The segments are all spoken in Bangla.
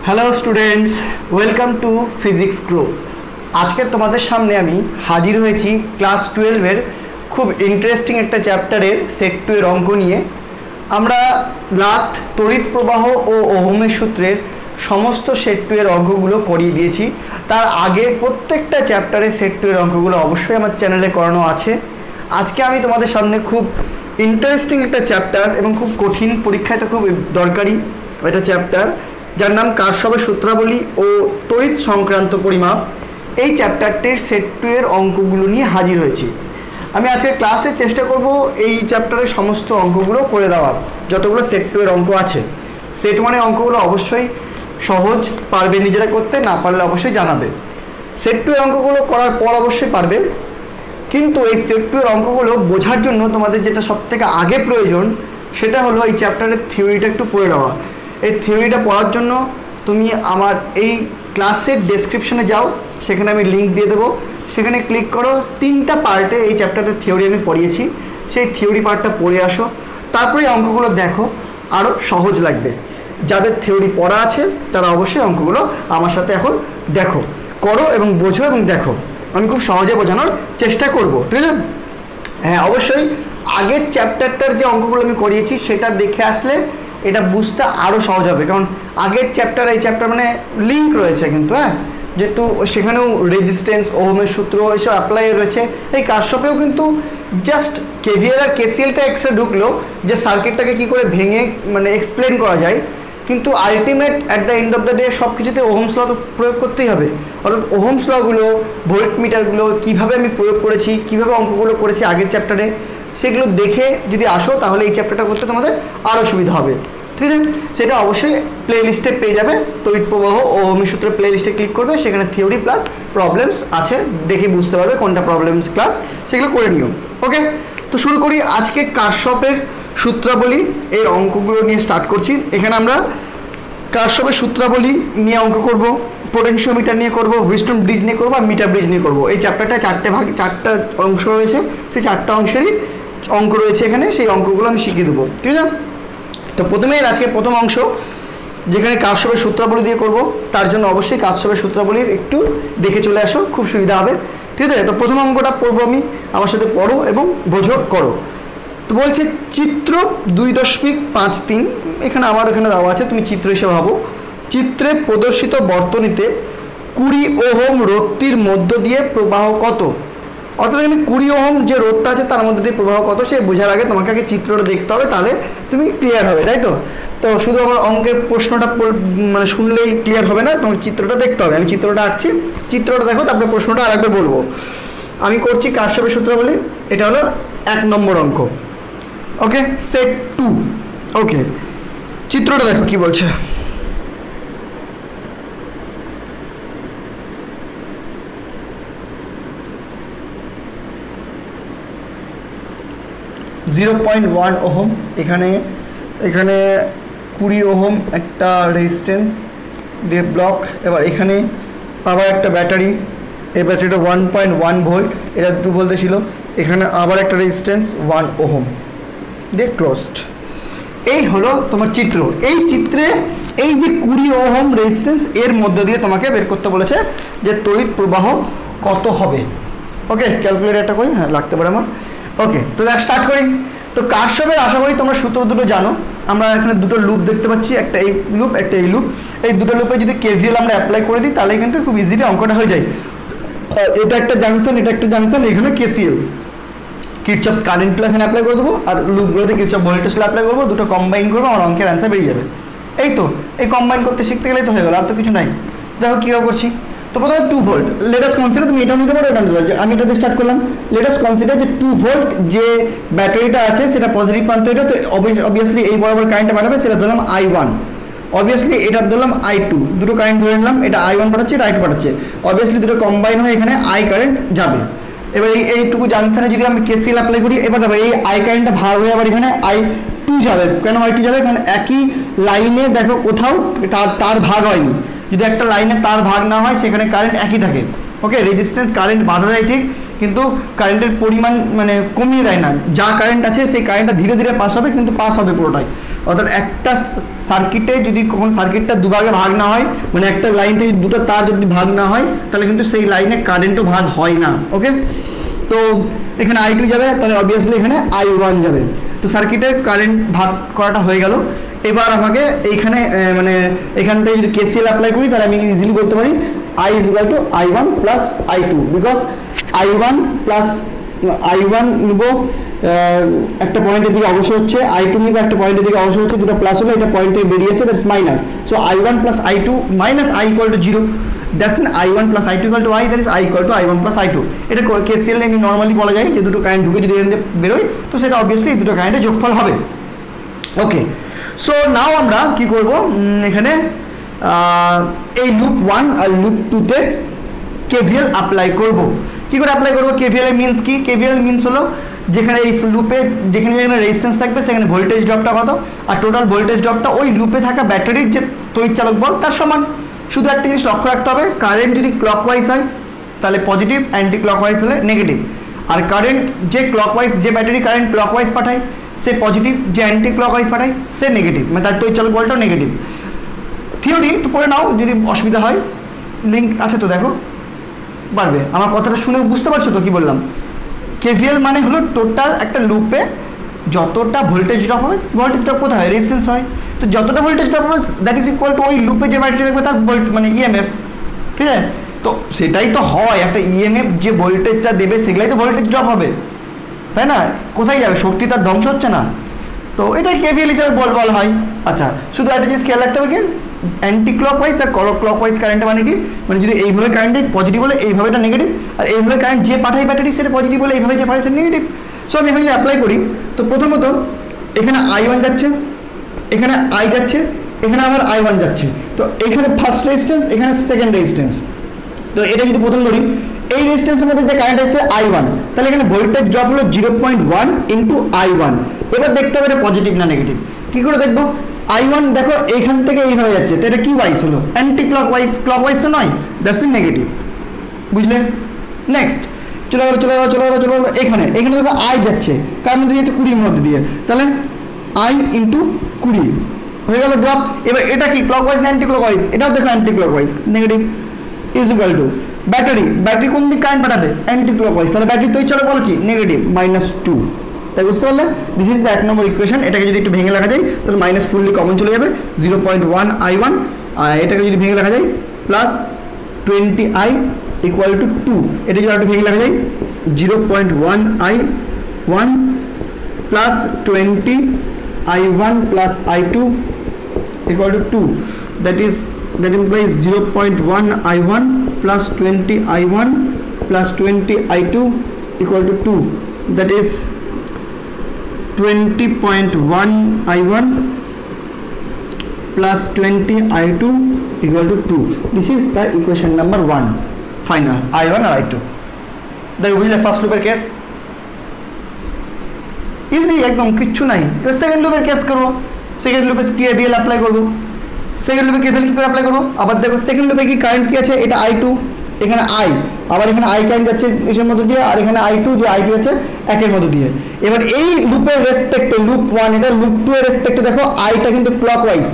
Hello students, welcome to physics group. আজকে তোমাদের সামনে আমি হাজির হয়েছি ক্লাস 12-এর খুব ইন্টারেস্টিং একটা চ্যাপ্টারের সেট 2 এর অঙ্ক নিয়ে। আমরা লাস্ট তড়িৎ প্রবাহ ও ওহমের সূত্রের সমস্ত সেট 2 এর অঙ্কগুলো করিয়ে দিয়েছি। তার আগে প্রত্যেকটা চ্যাপ্টারের সেট 2 এর অঙ্কগুলো অবশ্যই আমার চ্যানেলে করানো আছে। আজকে আমি তোমাদের সামনে খুব ইন্টারেস্টিং একটা চ্যাপ্টার এবং খুব কঠিন, পরীক্ষায় তো খুব দরকারি একটা চ্যাপ্টার, যার নাম কারশফের সূত্রাবলী ও তড়িৎ সংক্রান্ত পরিমাপ। এই চ্যাপ্টারটির সেট 2 এর অঙ্কগুলো নিয়ে হাজির হয়েছি। আমি আজকে ক্লাসে চেষ্টা করব এই চ্যাপ্টারের সমস্ত অঙ্কগুলো করে দেওয়ার, যতগুলো সেট 2 এর অঙ্ক আছে। সেট 1 এর অঙ্কগুলো অবশ্যই সহজ, পারবে নিজেরা করতে, না পারলে অবশ্যই জানাবে। সেট 2 এর অঙ্কগুলো করার পর অবশ্যই পারবে, কিন্তু এই সেট 2 এর অঙ্কগুলো বোঝার জন্য তোমাদের যেটা সবথেকে আগে প্রয়োজন সেটা হলো এই চ্যাপ্টারের থিওরিটা একটু পড়ে নেওয়া। এই থিওরিটা পড়ার জন্য তুমি আমার এই ক্লাসের ডেসক্রিপশনে যাও, সেখানে আমি লিঙ্ক দিয়ে দেবো, সেখানে ক্লিক করো। 3টা পার্টে এই চ্যাপ্টারের থিওরি আমি পড়িয়েছি, সেই থিওরি পার্টটা পড়ে আসো, তারপরে অঙ্কগুলো দেখো, আরও সহজ লাগবে। যাদের থিওরি পড়া আছে তারা অবশ্যই অঙ্কগুলো আমার সাথে এখন দেখো, করো এবং বোঝো এবং দেখো। আমি খুব সহজে বোঝানোর চেষ্টা করব, ঠিক আছে? হ্যাঁ, অবশ্যই আগের চ্যাপ্টারটার যে অঙ্কগুলো আমি করিয়েছি সেটা দেখে আসলে এটা বুঝতে আরও সহজ হবে, কারণ আগের চ্যাপ্টার এই চ্যাপ্টার মানে লিঙ্ক রয়েছে কিন্তু, হ্যাঁ, যেহেতু সেখানেও রেজিস্ট্যান্স, ওহমের সূত্র এসব অ্যাপ্লাই রয়েছে। এই কারশফেও কিন্তু জাস্ট কেভিএল আর কেসিএলটা এক্সট্রা ঢুকলো, যে সার্কিটটাকে কী করে ভেঙে মানে এক্সপ্লেন করা যায়, কিন্তু ultimate at the end of the day সব কিছুতে ওহমস ল তো প্রয়োগ করতেই হবে। অর্থাৎ ওহমস লগুলো, ভোল্ট মিটারগুলো কীভাবে আমি প্রয়োগ করেছি, কীভাবে অঙ্কগুলো করেছি আগের চ্যাপ্টারে, সেগুলো দেখে যদি আসো তাহলে এই চ্যাপ্টারটা করতে তোমাদের আরও সুবিধা হবে, ঠিক আছে? সেটা অবশ্যই প্লে লিস্টে পেয়ে যাবে। তড়িৎ প্রবাহ ও ওহমের সূত্রের প্লে লিস্টে ক্লিক করবে, সেখানে থিওরি প্লাস প্রবলেমস আছে, দেখে বুঝতে পারবে কোনটা প্রবলেমস ক্লাস, সেগুলো করে নিও। ওকে, তো শুরু করি। আজকে কারশফের সূত্রাবলী এর অঙ্কগুলো নিয়ে স্টার্ট করছি। এখানে আমরা কারশফের সূত্রাবলী নিয়ে অঙ্ক করব, পোটেনশিওমিটার নিয়ে করব, হুইস্টন ব্রিজ নিয়ে করবো, আর মিটার ব্রিজ নিয়ে করবো। এই চ্যাপ্টারটা 4টা অংশ রয়েছে, সেই 4টা অংশেরই অঙ্ক রয়েছে এখানে, সেই অঙ্কগুলো আমি শিখিয়ে দেবো, ঠিক আছে? তো প্রথমে আজকে প্রথম অংশ, যেখানে কারশফের সূত্রাবলী দিয়ে করব, তার জন্য অবশ্যই কারশফের সূত্রাবলীর একটু দেখে চলে আসো, খুব সুবিধা হবে, ঠিক আছে? তো প্রথম অঙ্কটা পড়বো আমি, আমার সাথে পড়ো এবং বোঝো, করো। তো বলছে চিত্র 2.53, এখানে আমার এখানে দেওয়া আছে, তুমি চিত্র হিসেবে ভাবো। চিত্রে প্রদর্শিত বর্তনীতে 20 ওহম রোধটির মধ্য দিয়ে প্রবাহ কত? অর্থাৎ এখানে 20 ওহম যে রোধটা আছে তার মধ্যে দিয়ে প্রবাহ কত, সে বোঝার আগে তোমাকে আগে চিত্রটা দেখতে হবে, তাহলে তুমি ক্লিয়ার হবে, তাই তো? তো শুধু আমার অঙ্কের প্রশ্নটা মানে শুনলেই ক্লিয়ার হবে না, তোমাকে চিত্রটা দেখতে হবে। আমি চিত্রটা আঁকছি, চিত্রটা দেখো, তারপরে প্রশ্নটা আরেকবার বলবো। আমি করছি কারশফের সূত্রাবলী, এটা হলো 1 নম্বর অঙ্ক। ওকে, সেট 2। ওকে, চিত্রটা দেখো কি বলছে। (0.1 ওহম, এখানে 20 ওহম একটা রেজিস্ট্যান্স দিয়ে ব্লক। এবার এখানে আবার একটা ব্যাটারি, এই ব্যাটারিটা 1.1 ভোল্ট, এটা 2 ভোল্টে ছিল। এখানে আবার একটা রেজিস্ট্যান্স 1 ওহম দিয়ে ক্লোজড। এই হলো তোমার চিত্র। এই চিত্রে এই যে 20 ওহম রেজিস্ট্যান্স, এর মধ্য দিয়ে তোমাকে বের করতে বলেছে যে তড়িৎ প্রবাহ কত হবে। ওকে, ক্যালকুলেটরটা কই? হ্যাঁ, লাগতে পারে আমার। ওকে, তো স্টার্ট করি। তো কারশফের আশা করি তোমরা সূত্র দুটো জানো। আমরা এখানে দুটো লুপ দেখতে পাচ্ছি, একটা এই লুপ, একটা এই লুপ। এই দুটো লুপে যদি কেভিএল আমরা অ্যাপ্লাই করে দিই তাহলে কিন্তু খুব ইজিলি অঙ্কটা হয়ে যায়। এটা একটা জাংশন, এটা একটা জাংশন, এখানে কেসিএল, কিরচফ কারেন্ট ল এখানে অ্যাপ্লাই করে দেবো, আর লুপগুলোতে কিরচফ ভোল্টেজ ল অ্যাপ্লাই করবো, দুটো কম্বাইন করবো, আমার অঙ্কের অ্যান্সার বেরিয়ে যাবে। এই তো, এই কম্বাইন করতে শিখতে গেলেই তো হয়ে গেল, আর তো কিছু নাই। দেখো কীভাবে করছি। তো প্রথমে 2 ভোল্ট, লেট আস কনসিডার, তুমি এটাও নিতে পারো, এটা নিতে পারো। আমি এটা দিয়ে স্টার্ট করলাম। লেট আস কনসিডার যে 2 ভোল্ট যে ব্যাটারিটা আছে সেটা পজিটিভ প্রান্ত, এটা তো অবভিয়াসলি এই বরাবর কারেন্টটা পাঠাবে, সেটা ধরলাম I1। অবভিয়াসলি এটা ধরলাম I2, দুটো কারেন্ট ধরে নিলাম, এটা I1 পাঠাচ্ছে, এটা I2 পাঠাচ্ছে। অবভিয়াসলি দুটো কম্বাইন হয়ে এখানে I কারেন্ট যাবে। এবার এইটুকু জাংশনে যদি আমি কেসিএল অ্যাপ্লাই করি, এবার দেখো এই I কারেন্টটা ভাগ হয়ে আবার এখানে I2 যাবে। কেন I2 যাবে? কারণ একই লাইনে দেখো কোথাও তার ভাগ হয়নি। যদি একটা লাইনে তার ভাগ না হয় সেখানে কারেন্ট একই থাকে। ওকে, রেজিস্ট্যান্স কারেন্ট বাধা দেয় ঠিক, কিন্তু কারেন্টের পরিমাণ মানে কমিয়ে দেয় না। যা কারেন্ট আছে সেই কারেন্টটা ধীরে ধীরে পাস হবে, কিন্তু পাস হবে পুরোটাই। অর্থাৎ একটা সার্কিটে যদি কখন সার্কিটটা দুভাগে ভাগ না হয়, মানে একটা লাইন থেকে দুটো তার যদি ভাগ না হয়, তাহলে কিন্তু সেই লাইনে কারেন্টও ভাগ হয় না। ওকে, তো এখানে I2 যাবে, তাহলে অবভিয়াসলি এখানে I1 যাবে। তো সার্কিটের কারেন্ট ভাগ করাটা হয়ে গেল। এবার আমাকে এইখানে মানে এখান থেকে যদি KCL অ্যাপ্লাই করি, তাহলে আমি ইজিলি বলতে পারি I is equal to I1 plus I2, because I1 plus I1 নিব একটা পয়েন্টের দিকে অবশ্যই হচ্ছে, I2 নিব একটা পয়েন্টের দিকে অবশ্যই হচ্ছে, দুটো প্লাস হলে এটা পয়েন্ট থেকে বেরিয়েছে, that's minus. So I1 plus I2 minus I equal to 0, that's mean I1 plus I2 equal to I, that is I equal to I1 plus I2। এটা KCL এমনি নর্মালি বলা যায় যে দুটো কারেন্ট ঢুকে যদি এখান থেকে বেরোয়, তো সেটা অবভিয়াসলি এই দুটো কারেন্টের যোগফল হবে। ওকে, সো নাও আমরা কি করব, এখানে এই লুপ 1 আর লুপ 2 তে KVL অ্যাপ্লাই করব। কি করে অ্যাপ্লাই করব? KVL এর মিন্স কি? KVL মিন্স হলো যেখানে এই লুপে যেখানে যেখানে রেজিস্ট্যান্স থাকবে সেখানে ভোল্টেজ ড্রপটা কত, আর টোটাল ভোল্টেজ ড্রপটা ওই লুপে থাকা ব্যাটারির যে তড়িৎচালক বল তার সমান। শুধু একটা জিনিস লক্ষ্য রাখতে হবে, কারেন্ট যদি ক্লকওয়াইজ হয় তাহলে পজিটিভ, অ্যান্টি ক্লকওয়াইজ হলে নেগেটিভ। আর কারেন্ট যে ক্লকওয়াইজ, যে ব্যাটারি কারেন্ট ক্লকওয়াইজ পাঠায় সে পজিটিভ, যে অ্যান্টি ক্লকওয়াইজ পাঠায় সে নেগেটিভ, মানে তার তড়িৎচালক বলটাও নেগেটিভ। থিওরি একটু পড়ে নাও, যদি অসুবিধা হয় লিঙ্ক আছে তো দেখো, পারবে। আমার কথাটা শুনে বুঝতে পারছো তো কি বললাম? KVL মানে হলো টোটাল একটা লুপে যতটা ভোল্টেজ ড্রপ হবে, ভোল্টেজ ড্রপ কোথায় হয়? রেজিস্ট্যান্স হয়। তো যতটা ভোল্টেজ ড্রপ হবে দ্যাট ইজ ইকুয়াল টু ওই লুপে যে ব্যাটারি থাকবে তার মানে EMF, ঠিক আছে? তো সেটাই তো হয়, একটা EMF যে ভোল্টেজটা দেবে সেগুলাই তো ভোল্টেজ ড্রপ হবে, তাই না? কোথায় যাবে? শক্তি তার ধ্বংস হচ্ছে না। তো এটাই KVL হিসাবে বলা হয়। আচ্ছা, শুধু একটা জিনিস খেয়াল রাখতে হবে কি, অ্যান্টি ক্লকওয়াইজ আর ক্লকওয়াইজ কারেন্ট মানে কি, মানে যদি এইভাবে কারেন্ট পজিটিভ হলে এইভাবে এটা নেগেটিভ, আর এইভাবে কারেন্ট যে পাঠায় ব্যাটারি সেটা পজিটিভ হলে এইভাবে যে পাঠায় সেটা নেগেটিভ। সো আমি এখানে যদি অ্যাপ্লাই করি, তো প্রথমত এখানে I1 যাচ্ছে, এখানে I যাচ্ছে, এখানে আবার I1 যাচ্ছে। তো এখানে ফার্স্ট রেজিস্ট্যান্স, এখানে সেকেন্ড রেজিস্ট্যান্স। তো এটা যদি প্রথম ধরি, এই রেজিস্ট্যান্সের মধ্যে যে কারেন্ট হচ্ছে I1, তাহলে এখানে ভোল্টেজ ড্রপ হলো 0.1 ইন্টু I1। এবার দেখতে হবে এটা পজিটিভ না নেগেটিভ। কী করে দেখবো? I1 দেখো এইখান থেকে এইভাবে যাচ্ছে, তো এটা কি ওয়াইজ হলো? অ্যান্টি ক্লকওয়াইজ, ক্লকওয়াইজ তো নয়, দ্যাটস মিন নেগেটিভ। বুঝলে? নেক্সট চলে গেলো এখানে দেখো I যাচ্ছে, কার মধ্যে যাচ্ছে? 20 মধ্যে দিয়ে, তাহলে I ইন্টু 20 হয়ে গেল ড্রপ। এবার এটা কি ক্লকওয়াইজ না অ্যান্টি ক্লকওয়াইজ? এটাও দেখো anti clockwise, negative. Is equal two battery কোন দিক কারেন্ট পাঠাবে? অ্যান্টি ক্লকওয়াইজ, তাহলে ব্যাটারি তড়িৎচালক বল কি? নেগেটিভ, -2। তাই বুঝতে পারলে? This is the 1 number equation. এটাকে যদি একটু ভেঙে লেখা যায় তাহলে মাইনাস ফুললি কমন চলে যাবে, 0.1 I1। এটাকে যদি ভেঙে লেখা যায় প্লাস 20I ইকুয়াল টু 2। এটা যদি একটু ভেঙে লেখা যায় 0.1 I1 plus 20 I1 plus I2 equal to 2। that implies 0.1 I1 plus 20 I1 plus 20 I2 equal to 2. That is 20.1 I1 plus 20 I2 equal to 2. This is the equation number 1. Final I1 or I2. The first loop case easy, একদম কিচ্ছু নাই। এবার সেকেন্ড লুপের কেস করব। সেকেন্ড লুপে KVL অ্যাপ্লাই করব। সেকেন্ড লুপে KVL কি করে অ্যাপ্লাই করব? আবার দেখো সেকেন্ড লুপে কি কারেন্ট কি আছে? এটা I2, এখানে I, আবার এখানে I কারেন্ট যাচ্ছে এর মধ্যে দিয়ে, আর এখানে I2 যে I2 হচ্ছে একের মধ্যে দিয়ে। এবার এই লুপের রেসপেক্টে লুপ 1 এটা লুপ 2 এর রেসপেক্টে দেখো Iটা কিন্তু ক্লকওয়াইজ,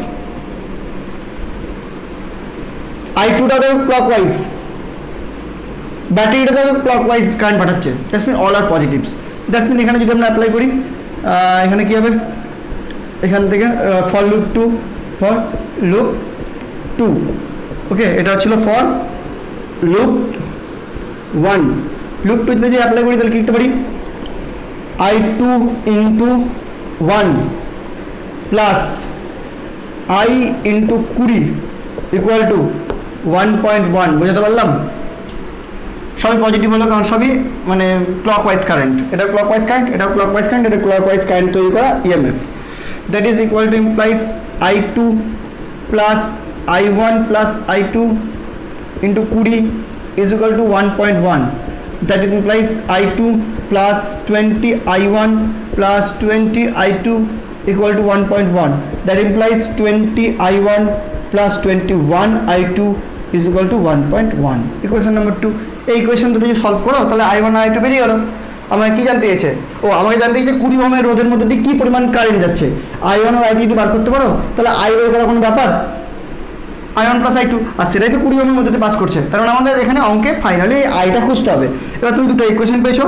I2টা দেখো ক্লকওয়াইজ, ব্যাটারিটা দেখো ক্লকওয়াইজ কারেন্ট পাঠাচ্ছে। That's mean all are positives. That's mean এখানে যদি আমরা অ্যাপ্লাই করি, এখানে কি হবে? এখান থেকে ফর লুপ 2 ফর লুপ 2, ওকে, এটা ছিল ফর লুপ 1। লুপ 2 তে যদি অ্যাপ্লাই করি তাহলে কি লিখতে পারি? I2 into 1 plus I into 20 equal to 1.1। বুঝতে পারলাম? সবই পজিটিভ হলো কারণ সবই মানে ক্লকওয়াইজ কারেন্ট। এটা ক্লকওয়াইজ কারেন্ট, এটা ক্লকওয়াইজ কারেন্ট, এটা ক্লকওয়াইজ কারেন্ট তৈরি করা EMF। That is equal two implies I2 plus I1 plus I2 into 20 is equal to 1.1. That implies I2 plus 20 I1 plus 20 I2 equal to 1.1. That implies 20 I1 plus 21 I2 is equal to 1.1. Equation number 2. এই ইকুয়েশন দুটো যদি সলভ করো তাহলে I1 আর I2 বেরিয়ে গেল। আমাকে কি জানতে চেয়েছে? ও আমাকে জানতে চেয়েছে 20 ওহমের রোধের মধ্যে দিয়ে কী পরিমাণ কারেন্ট যাচ্ছে। I1 আর I2 যদি বার করতে পারো তাহলে I বের করার কোনো ব্যাপার? I1 প্লাস I2, আর সেটাই তো 20 ওহমের মধ্যে দিয়ে পাস করছে। তার মানে আমাদের এখানে অঙ্কে ফাইনালি আইটা খুঁজতে হবে। এবার তুমি দুটো ইকুয়েশন পেয়েছো,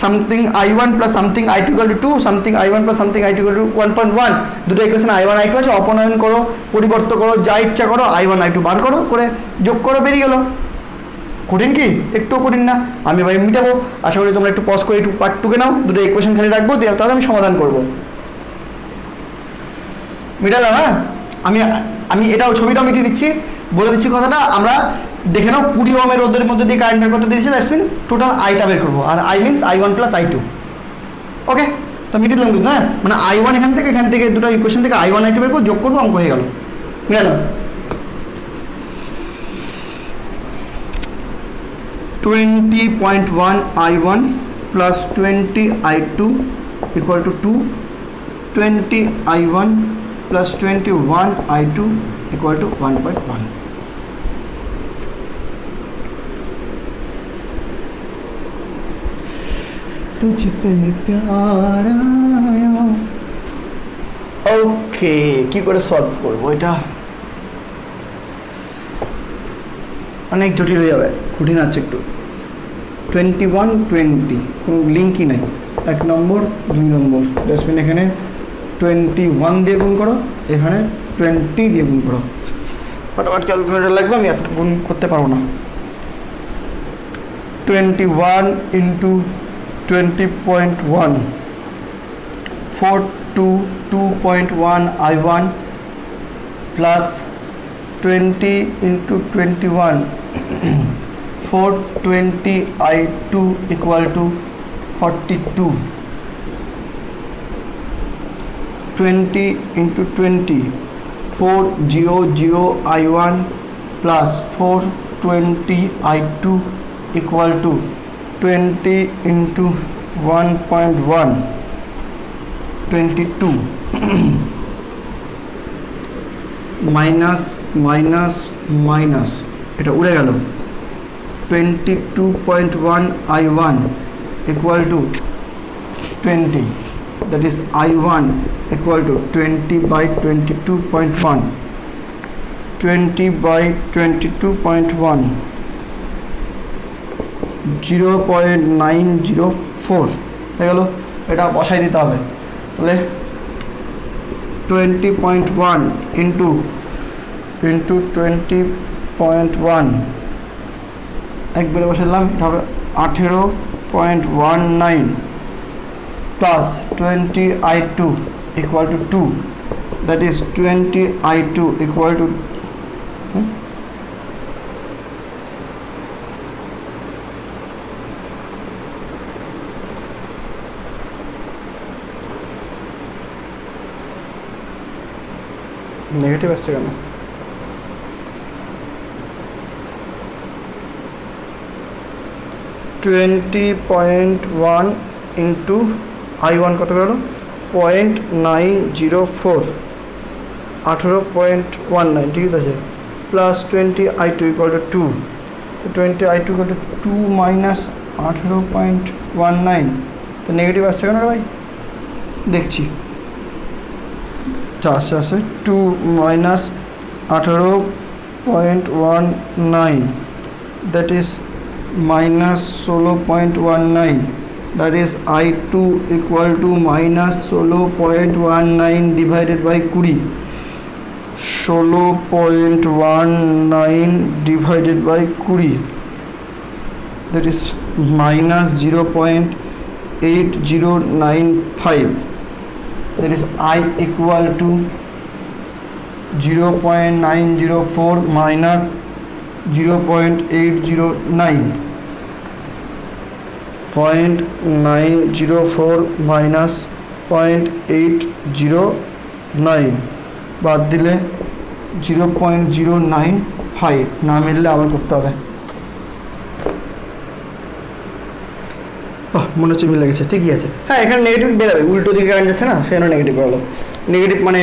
something I1 plus something I2 equal to 2, something I1 plus something I2 equal to 1.1। দুটো ইকুয়েশন I1 I2 আছে, অপনয়ন করো, পরিবর্তন করো, যা ইচ্ছা করো, I1 I2 বার করো, করে যোগ করো, বেরিয়ে গেলো। কঠিন কি? একটু কঠিন না। আমি ভাই মিটাবো, আশা করি তোমরা একটু পজ করে একটু পার্ট 2 কে নাও, দুটো ইকুয়েশন খালি রাখবো, দিয়ে তাহলে আমি সমাধান করবো। মিটালাম? হ্যাঁ, আমি এটাও ছবিটাও মিটিয়ে দিচ্ছি, বলে দিচ্ছি কথাটা। আমরা দেখে নাও 20 ওহমের রোধের মধ্যে দিয়ে কারেন্ট বের করতে দিয়েছে, দ্যাটস মিন টোটাল আইটা বের করবো, আর I means I1 plus I2। Okay, তো মিটিয়ে দিলাম কিন্তু। হ্যাঁ, মানে I1 এখান থেকে দুটো ইকুয়েশন থেকে I1 I2 বের করবো, যোগ করবো, অঙ্ক হয়ে গেল। মিটালাম? 20.1 I1 plus 20 I2 equal to 2, 20 I1 plus 21 I2 equal to 1.1। तुझ पे प्यार आया। ओके, কি করে সলভ করবো এটা? অনেক জটিল হয়ে যাবে, কঠিন আছে একটু। 21 20 কোনো লিঙ্কই নাই, 1 নম্বর 2 নম্বর, ডাস্টবিন এখানে 21 দিয়ে গুণ করো, এখানে 20 দিয়ে গুণ করো। ফটাফট ক্যালকুলেটর লাগবে, আমি এত গুণ করতে পারবো না। 21 into 20.1 422.1 I1 plus 20 into 21 420 I2 equal to 42, 20 into 20 400 I1 plus 420 I2 equal to 20 into 1.1 22 minus minus minus, এটা উড়ে গেল। 22.1 I1 equal to 20, that is I1 equal to 20 by 22.1, 20 by 22.1 0.904 হয়ে গেল। এটা বসাই দিতে হবে, তাহলে 20.1 into 20.1 একবারে বসে দিলাম, এটা হবে 18.19 plus 20 I2 equal to 2, that is 20 I2 equal to negative আসছে কেন? $20.1 into I1 কত গেল? 0.904, 18.19, ঠিক আছে, plus 20 I2 equal to 2, 20 I2 equal to 2 minus 18.19, তো নেগেটিভ আসছে কেন ভাই? দেখছি, আস্তে আস্তে 2 minus 18.19, that is minus 16.19, that is I2 equal to minus 16.19 divided by 20, 16.19 divided by 20, that is minus 0.8095, that is I equal to 0.904 minus 0.809, 0.904 minus 0.809 বাদ দিলে 0.095, না মিললে আবার করতে হবে। মনে হচ্ছে মিলে গেছে, ঠিকই আছে। হ্যাঁ, এখানে নেগেটিভ বেরোবে, উল্টো দিকে কারেন্ট যাচ্ছে না, সেখানে নেগেটিভ বেরোলো। নেগেটিভ মানে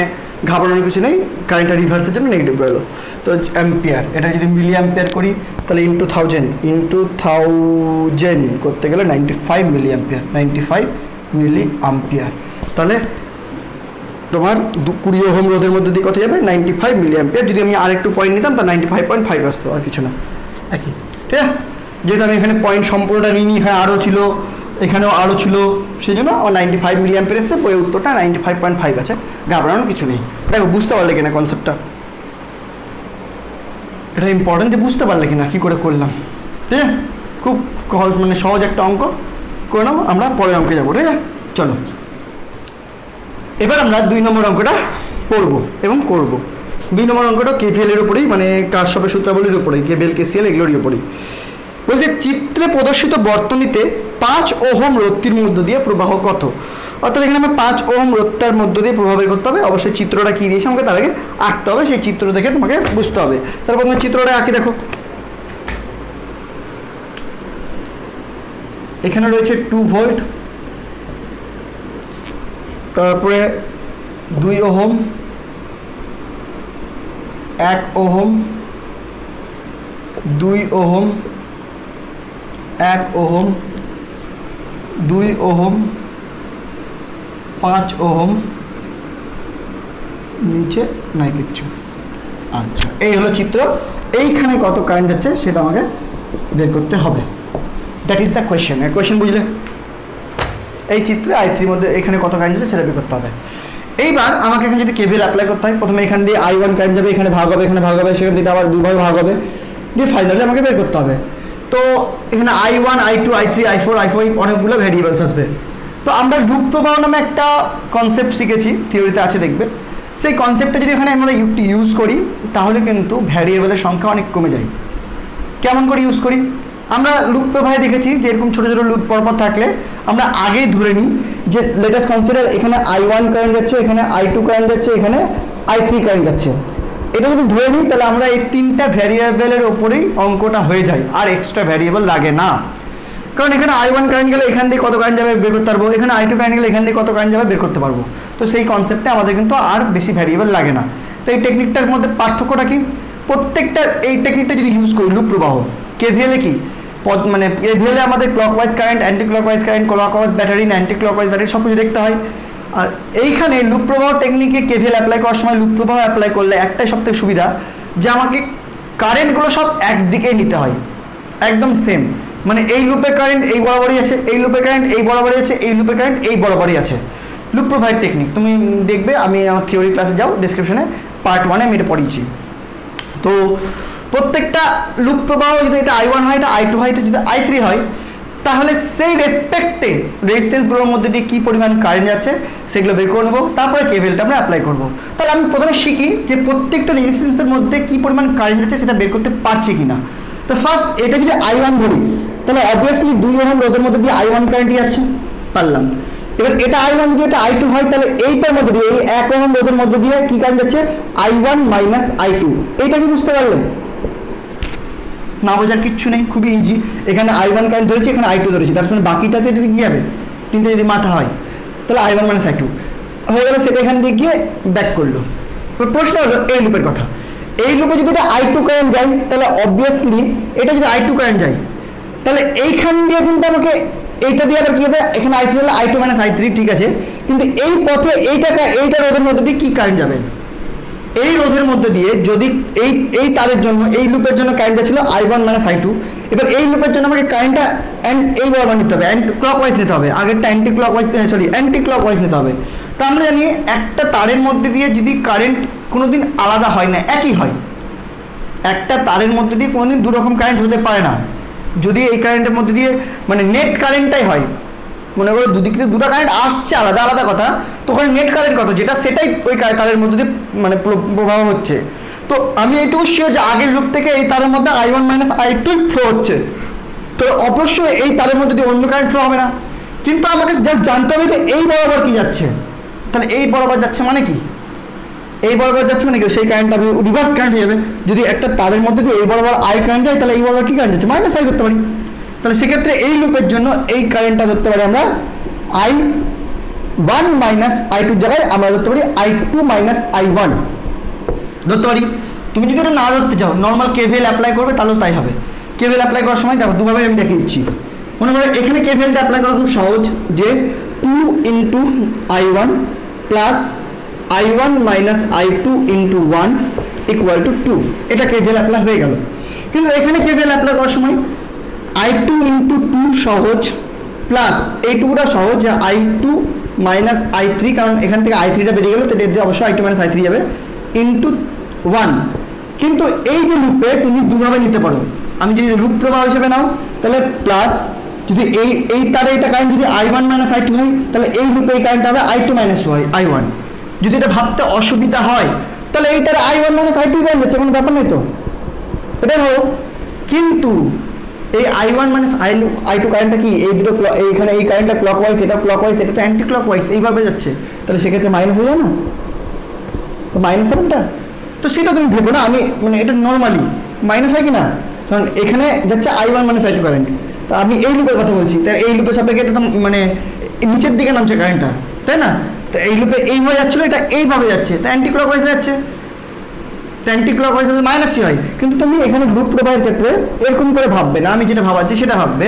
ঘাবড়ানোর কিছু নেই, কারেন্টটা রিভার্সের জন্য নেগেটিভ বেরোলো। তো অ্যাম্পিয়ার, এটা যদি মিলি অ্যাম্পিয়ার করি তাহলে ইন্টু থাউজেন্ড করতে গেলে 95 মিলি অ্যাম্পিয়ার, 95 মিলি অ্যাম্পিয়ার। তাহলে তোমার 20 ওহম রোধের মধ্যে দিয়ে কত যাবে? 95 মিলি অ্যাম্পিয়ার। যদি আমি আরেকটু পয়েন্ট নিতাম তা 95.5 আসতো, আর কিছু না, একই। ঠিক আছে, যেহেতু আমি এখানে পয়েন্ট সম্পূর্ণটা নিইনি, এখানে আরও ছিল, এখানেও আরও ছিল, সেই জন্য আমার 95 মিলি অ্যাম্পিয়ার এসছে, বইয়ের উত্তরটা 95.5 আছে। ঘাবড়ানোর কিছু নেই। দেখো বুঝতে পারলে কিনা কনসেপ্টটা, এটা ইম্পর্টেন্ট যে বুঝতে পারলে কিনা কী করে করলাম। ঠিক আছে, খুব মানে সহজ একটা অঙ্ক করে নাও, আমরা পরের অঙ্কে যাবো। ঠিক আছে, চলো এবার আমরা 2 নম্বর অঙ্কটা পড়বো এবং করবো। 2 নম্বর অঙ্কটা কেভিএলের উপরেই, মানে কারশফের সূত্রাবলীর উপরেই, কেভিএল কেসিএল এগুলোরই উপরেই। বলছে চিত্রে প্রদর্শিত বর্তনীতে 5 ওহম রোধটির মধ্য দিয়ে প্রবাহ কত? অর্থাৎ এখানে আমার 5 ওহম রোধটার মধ্য দিয়ে প্রবাহ বের করতে হবে। অবশ্যই চিত্রটা কী দিয়েছে আমাকে তার আগে আঁকতে হবে, সেই চিত্র দেখে তোমাকে বুঝতে হবে। তারপর তোমার চিত্রটা আঁকি, দেখো এখানে রয়েছে 2 ভোল্ট, তারপরে 2 ohm, 1 ohm, 2 ohm, 1 ohm, 2 ohm, 5 ohm, নিচে নাই কিচ্ছু। আচ্ছা, এই হলো চিত্র। এইখানে কত কারেন্ট যাচ্ছে সেটা আমাকে বের করতে হবে। That is the question. Question বুঝলে? এই চিত্রে i3 মধ্যে এখানে কত কারেন্ট যাচ্ছে সেটা বের করতে হবে। এইবার আমাকে এখানে যদি কেভিএল অ্যাপ্লাই করতে হয়, প্রথমে এখান দিয়ে i1 কারেন্ট যাবে, এখানে ভাগ হবে, এখানে ভাগ হবে, সেখান থেকে আবার 2 ভাগে ভাগ হবে, দিয়ে ফাইনালি আমাকে বের করতে হবে। তো এখানে i1, i2, i3, i4, i5 অনেকগুলো ভ্যারিয়েবলস আসবে। তো আমরা লুপ প্রবাহ নামে একটা কনসেপ্ট শিখেছি, থিওরিতে আছে দেখবে। সেই কনসেপ্টটা যদি এখানে আমরা ইউজ করি তাহলে কিন্তু ভ্যারিয়েবলের সংখ্যা অনেক কমে যায়। কেমন করে ইউজ করি? আমরা লুপ প্রবাহে দেখেছি যে এরকম ছোটো ছোটো লুপ পরপর থাকলে আমরা আগেই ধরে নিই যে লেটেস্ট কনসিডার এখানে i1 কারেন্ট যাচ্ছে, এখানে i2 কারেন্ট যাচ্ছে, এখানে i3 কারেন্ট যাচ্ছে। এটা যদি ধরে নিই তাহলে আমরা এই 3টা ভ্যারিয়েবলের ওপরেই অঙ্কটা হয়ে যায়, আর এক্সট্রা ভ্যারিয়েবল লাগে না। কারণ এখানে i1 কারেন্ট গেলে এখান দিয়ে কত কারেন্ট যাবে বের করতে পারবো, এখানে i2 কারেন্ট গেলে এখান দিয়ে কত কারেন্ট যাবে বের করতে পারবো। তো সেই কনসেপ্টে আমাদের কিন্তু আর বেশি ভ্যারিয়েবল লাগে না। তো এই টেকনিকটার মধ্যে পার্থক্যটা কি? প্রত্যেকটা এই টেকনিকটা যদি ইউজ করি লুপ প্রবাহ, কেভিএলে কি মানে কেভিএলে আমাদের clockwise current, anti clockwise current, clockwise battery, anti clockwise battery সব কিছু দেখতে হয়। আর এইখানে লুপ প্রবাহ টেকনিকে কেভিএল অ্যাপ্লাই করার সময় লুপ প্রবাহ অ্যাপ্লাই করলে একটাই সবথেকে সুবিধা, যে আমাকে কারেন্টগুলো সব একদিকেই নিতে হয়, একদম সেম। মানে এই লুপে কারেন্ট এই বরাবরই আছে, এই লুপে কারেন্ট এই বরাবরই আছে, এই লুপে কারেন্ট এই বরাবরই আছে। লুপ প্রবাহের টেকনিক তুমি দেখবে, আমি আমার থিওরি ক্লাসে যাও, ডিসক্রিপশনে পার্ট 1 আমি এটা পড়িয়েছি। তো প্রত্যেকটা লুপ প্রবাহ যদি এটা i1 হয়, এটা i2 হয়, এটা যদি i3 হয়, তাহলে সেই রেসপেক্টে রেজিস্ট্যান্সগুলোর মধ্যে দিয়ে কী পরিমাণ কারেন্ট যাচ্ছে সেগুলো বের করে নেবো, তারপরে কেভিএলটা আমরা অ্যাপ্লাই করবো। তাহলে আমি প্রথমে শিখি যে প্রত্যেকটা রেজিস্ট্যান্সের মধ্যে কী পরিমাণ কারেন্ট যাচ্ছে সেটা বের করতে পারছি কি না। তো ফার্স্ট এটা যদি i1 ধরি তাহলে অবভিয়াসলি 2 ওহম রোধের মধ্যে দিয়ে i1 কারেন্ট যাচ্ছে, পারলাম। এবার এটা i1 যদি এটা i2 হয় তাহলে এইটার মধ্যে দিয়ে এই 1 ওহম রোধের মধ্যে দিয়ে কী কারেন্ট যাচ্ছে? i1 minus i2। এইটা কি বুঝতে পারলে? না বোঝার কিচ্ছু নেই, খুবই ইজি। এখানে i1 কারেন্ট ধরেছি, এখানে i2 ধরেছি, তার সঙ্গে বাকিটাতে যদি কী যাবে, 3টে যদি মাথা হয় তাহলে i1 মাইনাস i2 হয়ে গেল। সেটা এখান দিয়ে গিয়ে ব্যাক করলো। প্রশ্ন হলো এই লুপের কথা। এই লুপে যদি এটা i2 কারেন্ট যায় তাহলে অবভিয়াসলি এটা যদি i2 কারেন্ট যায় তাহলে এইখান দিয়ে কিন্তু আমাকে এইটা দিয়ে আবার কী হবে, এখানে i3 হলো i2 মাইনাস i3, ঠিক আছে। কিন্তু এই পথে এইটা রোধের মধ্যে দিয়ে কী কারেন্ট যাবে? এই রোধের মধ্যে দিয়ে যদি এই তারের জন্য, এই লুপের জন্য কারেন্টটা ছিল i1 মাইনাস i2। এবার এই লুপের জন্য আমাকে কারেন্টটা এই বরাবর নিতে হবে, ক্লকওয়াইজ নিতে হবে, আগেরটা অ্যান্টি ক্লকওয়াইজ নিতে হবে। তো আমরা জানি একটা তারের মধ্যে দিয়ে যদি কারেন্ট কোনোদিন আলাদা হয় না, একই হয়। একটা তারের মধ্যে দিয়ে কোনোদিন দু রকম কারেন্ট হতে পারে না। যদি এই কারেন্টের মধ্যে দিয়ে মানে নেট কারেন্টটাই হয়, মনে করো দুদিক থেকে দুটো কারেন্ট আসছে আলাদা আলাদা কথা, তো ওখানে নেট কারেন্ট কত যেটা সেটাই ওই তারের মধ্যে দিয়ে মানে প্রবাহ হচ্ছে। তো আমি এইটুকু শিওর যে আগের লুপ থেকে এই তারের মধ্যে i1 মাইনাস i2 ফ্লো হচ্ছে। তো অবশ্যই এই তারের মধ্যে দিয়ে অন্য কারেন্ট ফ্লো হবে না, কিন্তু আমাকে জাস্ট জানতে হবে যে এই বরাবর কি যাচ্ছে। তাহলে এই বরাবর যাচ্ছে মানে কি, এই বরাবর যাচ্ছে মানে কি সেই কারেন্ট আমি রিভার্স কারেন্ট হয়ে যাবে। যদি একটা তারের মধ্যে দিয়ে এই বরাবর i কারেন্ট যায় তাহলে এই বরাবর কি কারেন্ট যাচ্ছে, মাইনাস i ধরতে পারি। তাহলে সেক্ষেত্রে এই লুপের জন্য এই কারেন্টটা ধরতে পারি আমরা i 1 মাইনাস i2 জায়গায় আমরা ধরতে পারি i2 মাইনাস i1 ধরতে পারি। তুমি যদি এটা না ধরতে চাও নর্মাল কেভিএল অ্যাপ্লাই করবে তাহলেও তাই হবে। কেভিএল অ্যাপ্লাই করার সময় দেখো দুভাবে আমি দেখিয়ে দিচ্ছি। মনে করো এখানে কেভিএলটা অ্যাপ্লাই করা খুব সহজ, যে 2 into i1 plus i1 minus i2 into 1 equal to 2, এটা কেভিএল অ্যাপ্লাই হয়ে গেল। কিন্তু এখানে কেভিএল অ্যাপ্লাই করার সময় i2 ইন্টু 2 সহজ প্লাস এইটুকুটা সহজ, যে i2 মাইনাস i3, কারণ এখান থেকে i3টা বেরিয়ে গেল, তো এটা অবশ্যই i2 মাইনাস i3 যাবে, ইন্টু 1। কিন্তু এই যে লুপে তুমি দুভাবে নিতে পারো। আমি যদি লুপ প্রবাহ হিসেবে নাও তাহলে প্লাস, যদি এই তারে এটা কারেন্ট যদি i1 মাইনাস i2 হয় তাহলে এই লুপে এই কারেন্ট হবে i2 মাইনাস i1। যদি এটা ভাবতে অসুবিধা হয় তাহলে এই তারে i1 মাইনাস i2 কারেন্ট হচ্ছে, কোনো ব্যাপার নেই তো, এটাই হলো। কিন্তু এই i1 মাইনাস i2 কারেন্টটা কি, এই দুটো এইখানে এই কারেন্টটা ক্লকওয়াইজ, এটা ক্লকওয়াইজ, এটা তো অ্যান্টি ক্লকওয়াইজ, এইভাবে যাচ্ছে, তাহলে সেক্ষেত্রে মাইনাস হয়ে যায় না, তো মাইনাস হবে এটা। তো সেটা তুমি ভেবো না, আমি মানে এটা নর্মালি মাইনাস হয় কি না, কারণ এখানে যাচ্ছে i1 মাইনাস i2 কারেন্ট, তো আমি এই লুপের কথা বলছি, তাই এই লুপের সাপেক্ষে এটা তো মানে নিচের দিকে নামছে কারেন্টটা, তাই না? তো এই লুপে এইভাবে যাচ্ছিলো, এটা এইভাবে যাচ্ছে, তো অ্যান্টি ক্লকওয়াইজ যাচ্ছে, অ্যান্টি ক্লকওয়াইজ মাইনাসই হয়। কিন্তু তুমি এখানে লুপ প্রবাহের ক্ষেত্রে এরকম করে ভাববে না, আমি যেটা ভাবাচ্ছি সেটা ভাববে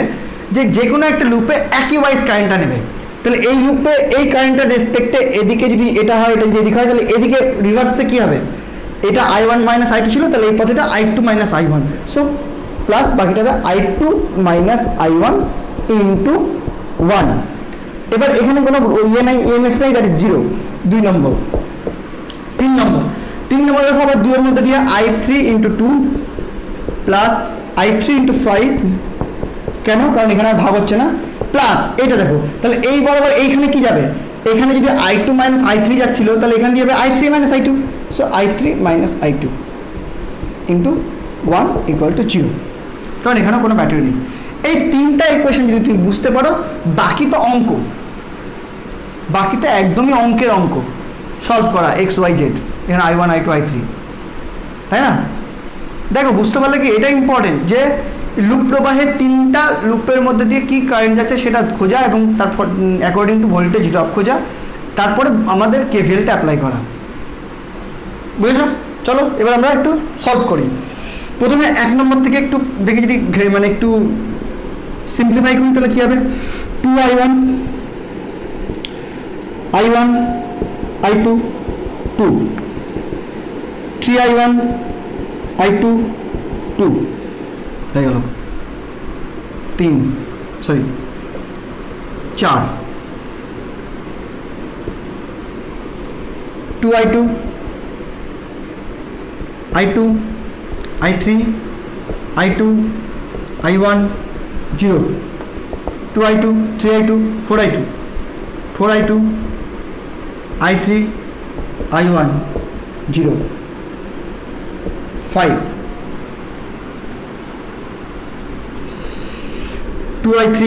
যে কোনো একটা লুপে একই ওয়াইজ কারেন্টটা নেবে। তাহলে এই লুপে এই কারেন্টের রেসপেক্টে এদিকে যদি এটা হয়, এটা যদি এদিকে হয়, তাহলে এদিকে রিভার্সে কী হবে, এটা i1 মাইনাস i2 ছিল, তাহলে এই পথেটা i2 minus i1, so plus বাকিটা হবে i2 মাইনাস i1 ইন্টু 1। এবার এখানে কোনো ইয়ে নাই, EMF নাই, দ্যাট ইজ 0। 2 নম্বর। 3 নম্বর দেখো আবার 2 এর মধ্যে দিয়ে i3 into 2 plus i3 into 5, কেন, কারণ এখানে আর ভাগ হচ্ছে না, প্লাস এইটা দেখো, তাহলে এই বরাবর এইখানে কি যাবে, এখানে যদি i2 মাইনাস i3 যাচ্ছিল, তাহলে এখানে যাবে i3 minus i2, so i3 minus i2 into 1 equal to 0, কারণ এখানে কোনো ব্যাটারি নেই। এই তিনটা ইকুয়েশন যদি তুমি বুঝতে পারো, বাকি তো অঙ্ক, বাকি তো একদমই অঙ্কের অঙ্ক সলভ করা, এক্স ওয়াই জেড, এখানে i1 i2 i3, তাই না? দেখো বুঝতে পারলে কি এটা ইম্পর্টেন্ট, যে লুপ প্রবাহের তিনটা লুপের মধ্যে দিয়ে কি কারেন্ট যাচ্ছে সেটা খোঁজা, এবং তারপর অ্যাকর্ডিং টু ভোল্টেজ ড্রপ খোঁজা, তারপরে আমাদের কেভিএলটা অ্যাপ্লাই করা, বুঝেছো? চলো এবার আমরা একটু সলভ করি। প্রথমে 1 নম্বর থেকে একটু দেখে যদি মানে একটু সিম্পলিফাই করি, তাহলে কী হবে, 2i1 i2 2, 3i1 i2 2 হয়ে গেল, 4 2i2 i2 i3 i2 i1 0, 2i2 3i2 4i2 4i2 i3 i1 0, 5 2i3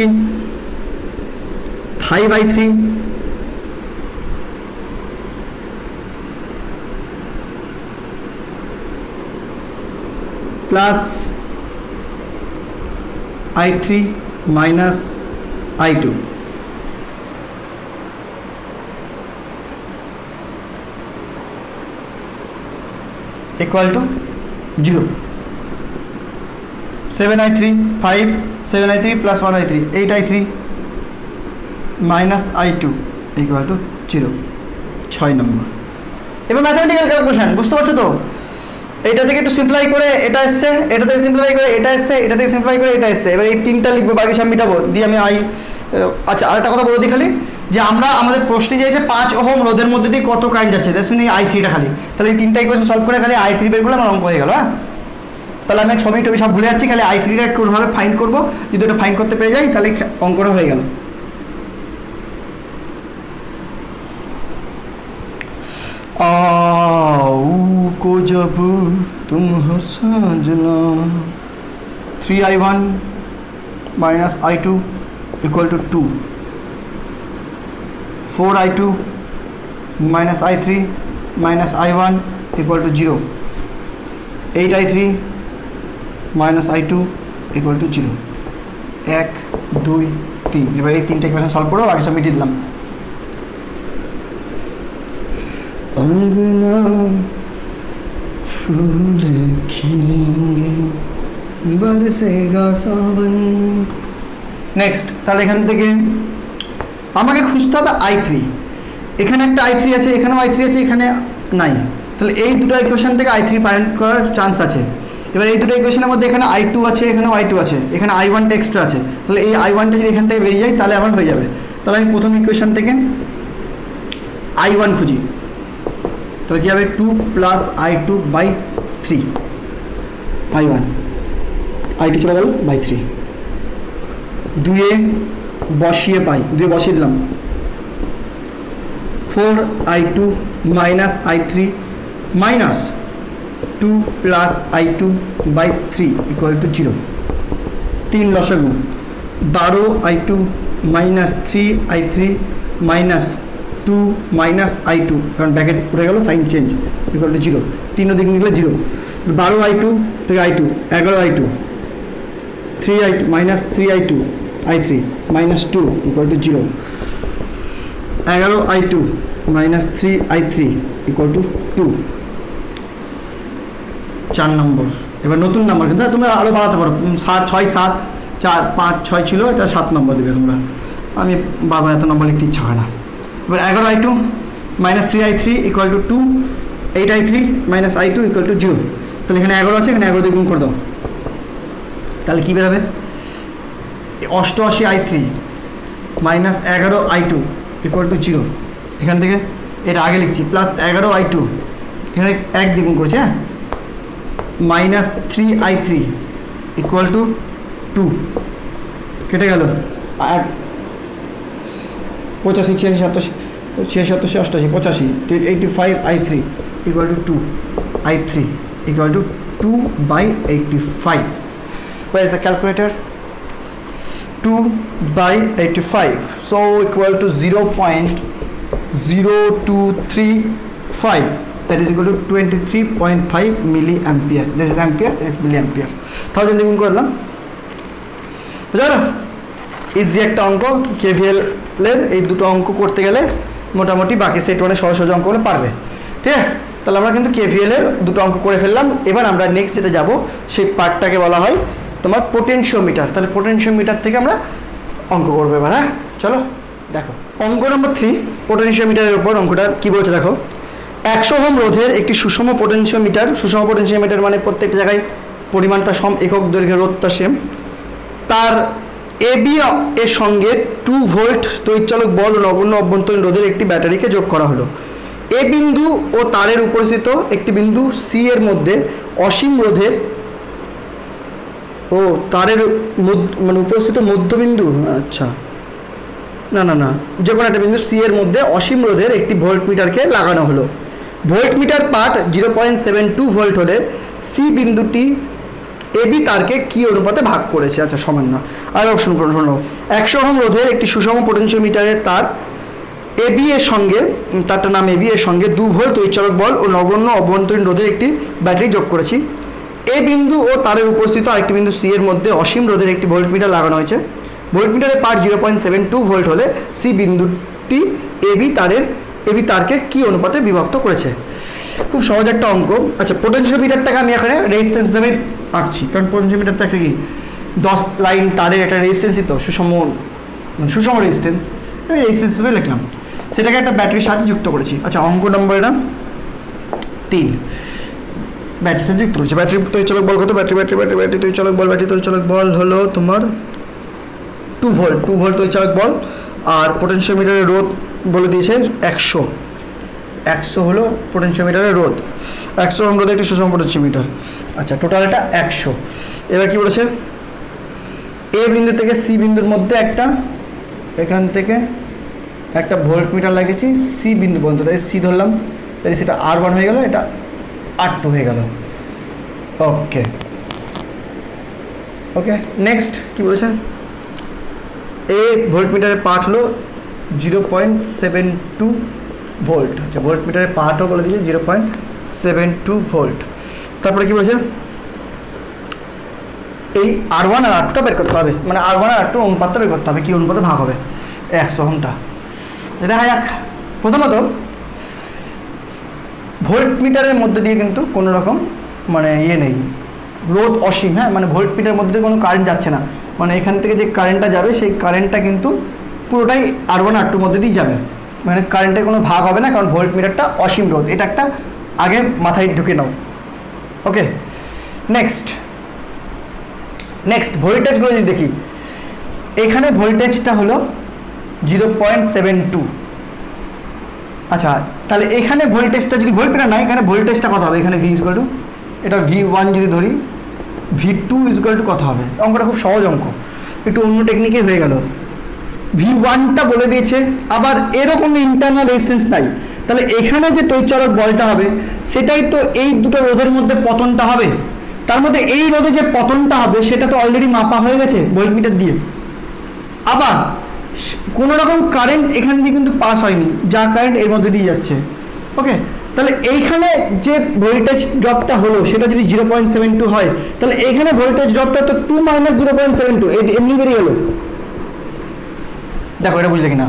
5i3 plus i3 minus i2 equal to 0, 7i3 5 7i3 plus 1i3 8i3 minus i2 equal to 0, 6 number. এবার ম্যাথমেটিক্যাল ক্যালকুলেশন বুঝতে পারছো তো, এটা থেকে একটু সিম্পলিফাই করে এটা আসছে, এটা থেকে সিম্পলিফাই করে এটা আসছে, এটা থেকে সিম্পলিফাই করে এটা আসছে, এবার এই তিনটা লিখবো, বাকি সব মিটাবো দিয়ে আমি আচ্ছা আরেকটা কথা বলে দিই খালি, যে আমরা আমাদের প্রশ্নে চাইছে 5 ওহম রোধের মধ্যে দিয়ে কত কারেন্ট যাচ্ছে, দ্যাটস মিন এই i3টা খালি, তাহলে এই তিনটা ইকুয়েশন সলভ করে খালি i3 বের করলে আমার অঙ্ক হয়ে গেল। হ্যাঁ, তাহলে আমি ছবি টবি সব ভুলে যাচ্ছি, খালি i3টা কোনোভাবে ফাইন্ড করবো, যদি ওটা ফাইন্ড করতে পেরে যাই তাহলে অঙ্কটা হয়ে গেল। आओ को जब तुम हो सजना, 3i1 minus i2 equal to 2, 4i2 minus i3 minus i1 equal to 0, 8i3 minus i2 equal to 0, 1 2 3। এবার এই তিনটা ইকুয়েশন সলভ করো, আগে সব মিটিয়ে দিলাম। अंगना फूल खिलेंगे बरसेगा सावन। নেক্সট, তাহলে এখান থেকে আমাকে খুঁজতে হবে i3। এখানে একটা i3 আছে, এখানেও i3 আছে, এখানে নাই, তাহলে এই দুটো ইকুয়েশন থেকে i3 ফাইন্ড করার চান্স আছে। এবার এই দুটো ইকুয়েশনের মধ্যে এখানে i2 আছে, এখানেও i2 আছে, এখানে i1টা এক্সট্রা আছে, তাহলে এই i1টা যদি এখান থেকে বেরিয়ে যায় তাহলে আমার হয়ে যাবে। তাহলে আমি প্রথম ইকুয়েশন থেকে i1 খুঁজি, তাহলে কী হবে 2 + i2/3 i1, i2 চলে গেল /3। 2 বসিয়ে পাই, 2 বসিয়ে দিলাম, 4i2 - i3 - 2 + i2/3 = 0। 3 লসাগু 12i2 - 3i3 - 2 - i2, কারণ ব্র্যাকেট উঠে গেল, সাইন চেঞ্জ, = 0। 3 দিক নিলে 0, 12i2 থেকে i2, 11i2, 3i2 - 3i2 i3 - 2 = 0। 11i2 - 3i3 = 2। 4 নম্বর, এবার নতুন নাম্বার, কিন্তু তোমরা আরও বাড়াতে পারো, 7 6 7 4 5 6 ছিল, এটা 7 নম্বর দেবে তোমরা, আমি বারবার এত নম্বর লিখতে ইচ্ছা হয় না। এবার 11i2 - 3i3 = 2, 8i3 - i2 = 0। তাহলে এখানে 11 আছে, এখানে 11 দিয়ে গুণ করে দাও, তাহলে কী বেরোবে 88i3 - 11i2 = 0। এখান থেকে এটা আগে লিখছি, প্লাস 11i2, এখানে 1 দিয়ে গুণ করেছে, হ্যাঁ, -3i3 = 2, কেটে গেল, আর 85 86 87 88 85, 85i3 = 2, i3 = 2/85। Where is the calculator? 2/85, so = 0.0235, that is equal to 23.5 milliampere. This is ampere, this is milliampere। 1000 দিয়ে গুণ করে দিলাম, বুঝলো না? ইজি একটা অঙ্ক, কেভিএল এর এই দুটো অঙ্ক করতে গেলে মোটামুটি বাকি সেট ওয়ানে সহজ সহজ অঙ্কগুলো পারবে, ঠিক আছে? তাহলে আমরা কিন্তু কেভিএল এর দুটো অঙ্ক করে ফেললাম। এবার আমরা নেক্সট যেটা যাব সেই পার্টটাকে বলা হয় তোমার পোটেনশিওমিটার। তাহলে পোটেনশিওমিটার থেকে আমরা অঙ্ক করবো এবার, হ্যাঁ চলো দেখো। অঙ্ক নম্বর 3 পোটেনশিওমিটারের উপর। অঙ্কটা কি বলছে দেখো, 100 ওহম রোধের একটি সুষম পোটেনশিওমিটার। সুষম পোটেনশিওমিটার মানে প্রত্যেকটা জায়গায় পরিমাণটা সম, একক দৈর্ঘ্যের রোধটা সেম। তার এবি এর সঙ্গে 2 ভোল্ট তড়িৎচালক বল ও নগণ্য অভ্যন্তরীণ রোধের একটি ব্যাটারিকে যোগ করা হলো। এ বিন্দু ও তারের উপস্থিত একটি বিন্দু সি এর মধ্যে অসীম রোধের ও তারের মানে উপস্থিত মধ্যবিন্দু, আচ্ছা না না না, যে কোনো একটা বিন্দু সি এর মধ্যে অসীম রোধের একটি ভোল্টমিটারকে লাগানো হলো। ভোল্টমিটার পাঠ 0.72 ভোল্ট হলে সি বিন্দুটি এবি তারকে কি অনুপাতে ভাগ করেছে, আচ্ছা সমান না। আর অপশন শোনো, 100 ওহম রোধের একটি সুষম পোটেনশিওমিটারের তার এবি এর সঙ্গে, তারটা নাম এবি এর সঙ্গে 2 ভোল্ট তড়িৎচালক বল ও নগণ্য অভ্যন্তরীণ রোধের একটি ব্যাটারি যোগ করেছি। এ বিন্দু ও তারের উপস্থিত আরেকটি বিন্দু সি এর মধ্যে অসীম রোধের একটি ভোল্টমিটার লাগানো হয়েছে। ভোল্টমিটারের পাঠ 0.72 ভোল্ট হলে সি বিন্দুটি এবি তারকে কি অনুপাতে বিভক্ত করেছে। খুব সহজ একটা অঙ্ক। আচ্ছা, পোটেনশিওমিটারটাকে আমি এখানে রেজিস্ট্যান্স হিসেবে আঁকছি, কারণ পোটেনশিওমিটারটা একটা কি 10 লাইন তারের একটা রেজিস্ট্যান্সই তো, সুষম রেজিস্ট্যান্স, আমি রেজিস্ট্যান্স হিসেবে লিখলাম, সেটাকে একটা ব্যাটারির সাথে যুক্ত করেছি। আচ্ছা, অঙ্ক নম্বর এটা 3, ব্যাটারির সাথে যুক্ত করেছি। ব্যাটারি তড়িৎচালক বল কত? ব্যাটারি তড়িৎচালক বল হলো তোমার 2 ভোল্ট তড়িৎচালক বল। আর পোটেনশিওমিটারের রোধ বলে দিয়েছে 100 হলো পোটেনশিওমিটারের রোধ। 100 ওহম রোধে একটি সুষম পোটেনশিওমিটার। আচ্ছা, টোটাল এটা 100। এবার কি বলেছে, এ বিন্দু থেকে সি বিন্দুর মধ্যে এখান থেকে একটা ভোল্টমিটার লাগিয়েছি সি বিন্দু পর্যন্ত, তাই সি ধরলাম, তাই সেটা R1 হয়ে গেল, এটা R2 হয়ে গেল। ওকে নেক্সট কি বলেছে, এ ভোল্টমিটারের পাঠ হলো 0.72 ভোল্ট। আচ্ছা, ভোল্টমিটারের পাঠও বলে দিয়েছে 0.72 ভোল্ট। তারপরে কি বলেছে, এই R1 আর R2টা বের করতে হবে, মানে R1 আর R2 অনুপাতটা বের করতে হবে, কি অনুপাতে ভাগ হবে 100 ওহমটা। দেখা যাক। প্রথমত ভোল্ট মিটারের মধ্যে দিয়ে কিন্তু কোনো রকম মানে ইয়ে নেই, রোধ অসীম, হ্যাঁ, মানে ভোল্ট মিটারের মধ্যে দিয়ে কোনো কারেন্ট যাচ্ছে না, মানে এখান থেকে যে কারেন্টটা যাবে সেই কারেন্টটা কিন্তু পুরোটাই R1 R2 মধ্যে দিয়ে যাবে, মানে কারেন্টের কোনো ভাগ হবে না, কারণ ভোল্ট মিটারটা অসীম রোধ। এটা একটা আগে মাথায় ঢুকে নাও। ওকে, নেক্সট ভোল্টেজগুলো যদি দেখি, এখানে ভোল্টেজটা হলো 0.72। আচ্ছা, তাহলে এখানে ভোল্টেজটা যদি ভোল্ট মিটার না, এখানে ভোল্টেজটা কত হবে? এখানে V ইকুয়াল টু, এটা V1 যদি ধরি, V2 ইকুয়াল টু কত হবে? অঙ্কটা খুব সহজ অঙ্ক, একটু অন্য টেকনিকে হয়ে গেল। V1টা বলে দিয়েছে, আবার এরও কোনো ইন্টারনাল রেজিস্ট্যান্স নাই, তাহলে এখানে যে তড়িৎচালক বলটা হবে সেটাই তো এই দুটো রোধের মধ্যে পতনটা হবে, তার মধ্যে এই রোধে যে পতনটা হবে সেটা তো অলরেডি মাপা হয়ে গেছে ভোল্টমিটার দিয়ে। আবার কোনো রকম কারেন্ট এখান দিয়ে কিন্তু পাস হয়নি, যা কারেন্ট এর মধ্যে দিয়ে যাচ্ছে। ওকে, তাহলে এইখানে যে ভোল্টেজ ড্রপটা হলো সেটা যদি 0.72 হয়, তাহলে এইখানে ভোল্টেজ ড্রপটা তো 2 - 0.72 এমনি বেরিয়ে গেলো। দেখো এটা বুঝলে কিনা?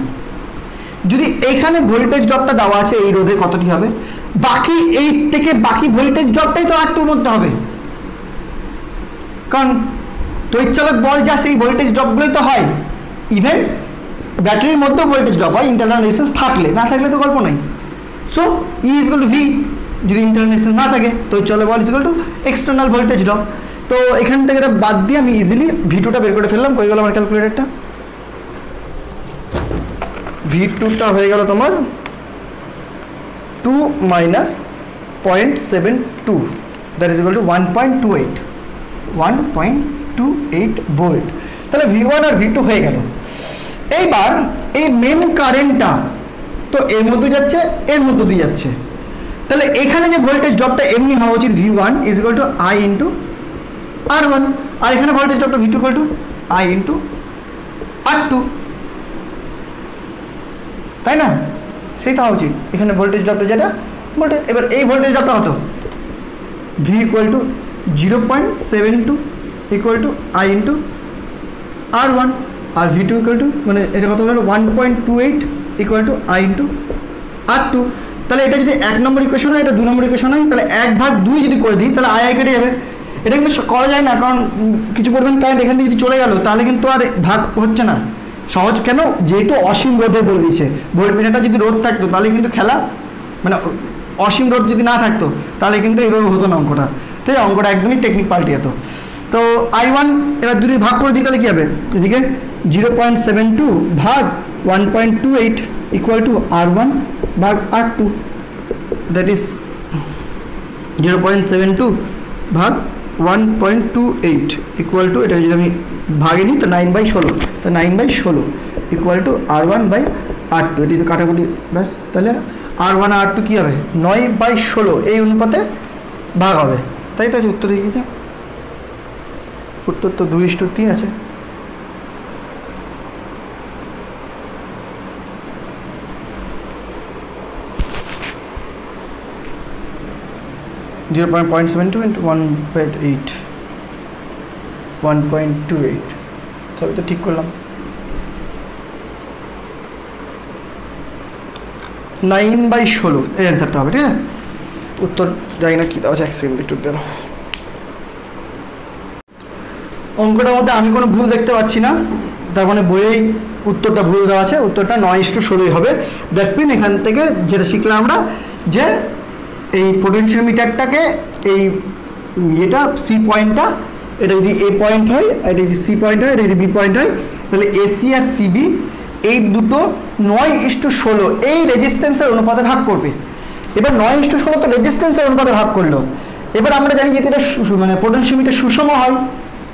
যদি এইখানে ভোল্টেজ ড্রপটা দেওয়া আছে এই রোধে কতটি হবে, বাকি এই থেকে বাকি ভোল্টেজ ড্রপটাই তো R2 এর মধ্যে হবে, কারণ তড়িৎচালক বল যা সেই ভোল্টেজ ড্রপগুলোই তো হয়। ইভেন ব্যাটারির মধ্যে ভোল্টেজ ড্রপ হয় ইন্টারনাল রেজিস্ট্যান্স থাকলে, না থাকলে তো গল্প নাই। So E equal to V, যদি ইন্টারনাল রেজিস্ট্যান্স না থাকে তড়িৎচালক বল equal to external voltage drop. তো এখান থেকে এটা বাদ দিয়ে আমি ইজিলি V2টা বের করে ফেললাম। কই গেল আমার ক্যালকুলেটরটা? V2টা হয়ে গেল তোমার 2 - 0.72, that is equal two 1.28 volt. তাহলে V1 আর V2 হয়ে গেল। এইবার এই মেন কারেন্টটা তো এর মধ্যে যাচ্ছে, এর মধ্যে দিয়ে যাচ্ছে, তাহলে এখানে যে ভোল্টেজ ড্রপটা এমনি হওয়া উচিত V1 is equal to I into R1, আর এখানে ভোল্টেজ ড্রপটা V2 equal to I into R2, তাই না? সেই তো হওয়া উচিত। এখানে ভোল্টেজ ড্রপটা যেটা ভোল্টেজ, এবার এই ভোল্টেজ ড্রপটা কত? V equal to 0.72 equal to I into R1, আর V2 ইকুয়াল টু মানে এটা কত হলো 1.28 equal to I into R2। তাহলে এটা যদি 1 নম্বর ইকুয়েশন হয়, এটা 2 নম্বর ইকুয়েশন হয়, তাহলে 1/2 যদি করে দিই তাহলে I কেটে যাবে। এটা কিন্তু করা যায় না, কারণ কিছু পরিমাণ কারেন্ট এখান থেকে যদি চলে গেল তাহলে কিন্তু আর ভাগ হচ্ছে না। সহজ কেন? যেহেতু অসীম রোধে বলে দিয়েছে। ভোল্টমিটারটা যদি রোধ থাকতো তাহলে কিন্তু খেলা, মানে অসীম রোধ যদি না থাকতো তাহলে কিন্তু এইভাবে হতো না অঙ্কটা। ঠিক আছে, অঙ্কটা একদমই টেকনিক পাল্টে যেত। তো I1 এবার যদি ভাগ করে দিই তাহলে কী হবে? এদিকে 0.72 ভাগ 1.28 ইকুয়াল টু R1 ভাগ R2, দ্যাট ইজ 0.72 ভাগ 1.28 ইকুয়াল টু, এটা যদি আমি ভাগে নিই তো 9/16, তো 9/16 equal to R1 by R2। এটি তো কাটাকুটি ব্যাস, তাহলে R1 আর R2 কী হবে? 9/16 এই অনুপাতে ভাগ হবে, তাই তো আছে। উত্তর দেখি যা, উত্তর তো 2:3 আছে। জিরো 0.72 ইন্টু 1.28 তবে তো ঠিক করলাম। 9/16 এই অ্যান্সারটা হবে। ঠিক আছে, উত্তর জানি না কী দেওয়া আছে, 1 সেকেন্ড একটু দেওয়া। অঙ্কটার মধ্যে আমি কোনো ভুল দেখতে পাচ্ছি না, তার মানে বইয়েই উত্তরটা ভুল দেওয়া আছে। উত্তরটা 9:16 হবে। দ্যাটস মিন এখান থেকে যেটা শিখলাম আমরা, যে এই পোটেনশিওমিটারটাকে এই এটা সি পয়েন্টটা, এটা যদি এ পয়েন্ট হয়, এটা যদি সি পয়েন্ট হয়, এটা যদি বি পয়েন্ট হয়, তাহলে এসি আর সিবি এই দুটো 9:16 এই রেজিস্ট্যান্সের অনুপাতে ভাগ করবে। এবার 9:16 তো রেজিস্ট্যান্সের অনুপাতে ভাগ করলো। এবার আমরা জানি যে এটা মানে পোটেনশিওমিটার সুষম হয়,